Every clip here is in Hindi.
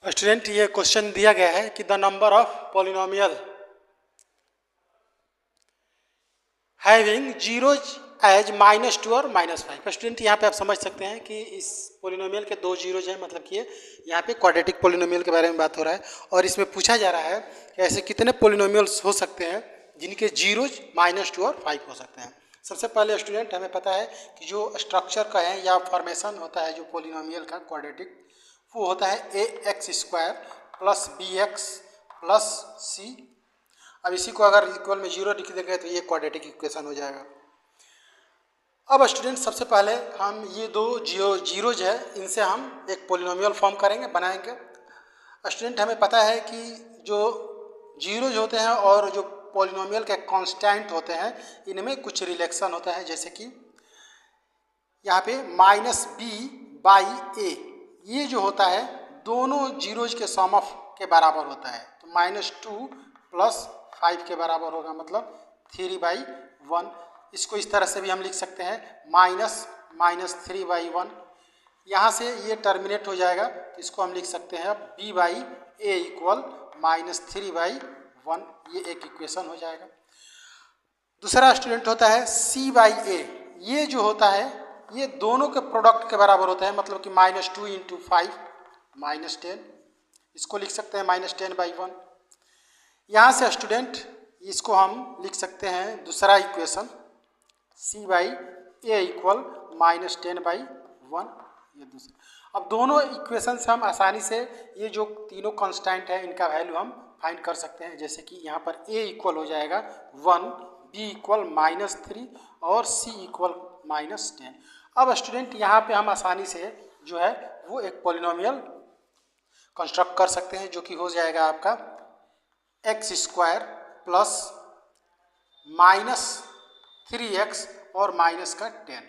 स्टूडेंट ये क्वेश्चन दिया गया है कि the number of polynomial having zeros as -2 और -5। स्टूडेंट यहाँ पे आप समझ सकते हैं कि इस पॉलिनोमियल के दो जीरोज हैं, मतलब कि यहाँ पे क्वाड्रेटिक पॉलिनोमियल के बारे में बात हो रहा है और इसमें पूछा जा रहा है कि ऐसे कितने पॉलिनोमियल्स हो सकते हैं जिनके जीरोज -2 और 5 हो सकते हैं। सबसे पहले स्टूडेंट हमें पता है कि जो स्ट्रक्चर का है या फॉर्मेशन होता है जो पॉलिनोमियल का क्वाड्रेटिक, वो होता है ax² + bx + c। अब इसी को अगर इक्वल में 0 लिख देंगे तो ये क्वाड्रेटिक इक्वेशन हो जाएगा। अब स्टूडेंट सबसे पहले हम ये दो जीरोज है, इनसे हम एक पॉलिनोमियल फॉर्म करेंगे, बनाएंगे। स्टूडेंट हमें पता है कि जो जीरोज होते हैं और जो पॉलिनोमियल के कांस्टेंट होते हैं इनमें कुछ रिलेशन होता है, जैसे कि यहाँ पे -b/a ये जो होता है दोनों जीरोज के सम ऑफ के बराबर होता है, तो -2 + 5 के बराबर होगा, मतलब 3/1। इसको इस तरह से भी हम लिख सकते हैं -3/1। यहाँ से ये टर्मिनेट हो जाएगा तो इसको हम लिख सकते हैं b/a = -3/1। ये एक इक्वेशन हो जाएगा। दूसरा स्टूडेंट होता है c/a, ये जो होता है ये दोनों के प्रोडक्ट के बराबर होता है, मतलब कि -2 × 5 -10। इसको लिख सकते हैं -10/1। यहाँ से स्टूडेंट इसको हम लिख सकते हैं दूसरा इक्वेशन c/a = -10/1। ये दूसरा। अब दोनों इक्वेशन से हम आसानी से ये जो तीनों कांस्टेंट है इनका वैल्यू हम फाइंड कर सकते हैं, जैसे कि यहाँ पर a इक्वल हो जाएगा 1, b इक्वल -3 और c इक्वल -10। अब स्टूडेंट यहाँ पे हम आसानी से जो है वो एक पॉलिनोमियल कंस्ट्रक्ट कर सकते हैं, जो कि हो जाएगा आपका x² + -3x और -10।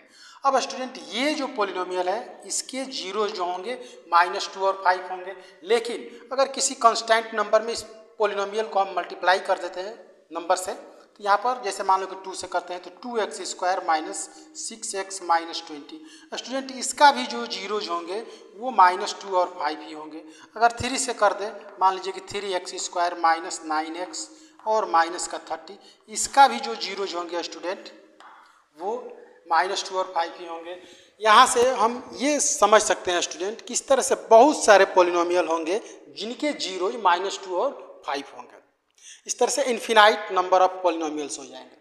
अब स्टूडेंट ये जो पॉलिनोमियल है इसके जीरो जो होंगे -2 और 5 होंगे, लेकिन अगर किसी कांस्टेंट नंबर में इस पॉलिनोमियल को हम मल्टीप्लाई कर देते हैं नंबर से, तो यहाँ पर जैसे मान लो कि 2 से करते हैं तो 2x² - 6x - 20। स्टूडेंट इसका भी जो जीरोज होंगे वो -2 और 5 ही होंगे। अगर 3 से कर दें, मान लीजिए कि 3x² - 9x और -30, इसका भी जो जीरोज होंगे स्टूडेंट वो -2 और 5 ही होंगे। यहाँ से हम ये समझ सकते हैं स्टूडेंट किस तरह से बहुत सारे पॉलिनोमियल होंगे जिनके जीरोज -2 और 5 होंगे। इस तरह से इन्फिनाइट नंबर ऑफ पॉलिनोमियल्स हो जाएंगे।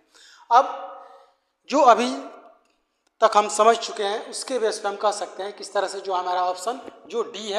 अब जो अभी तक हम समझ चुके हैं उसके बेस पर हम कह सकते हैं किस तरह से जो हमारा ऑप्शन जो डी है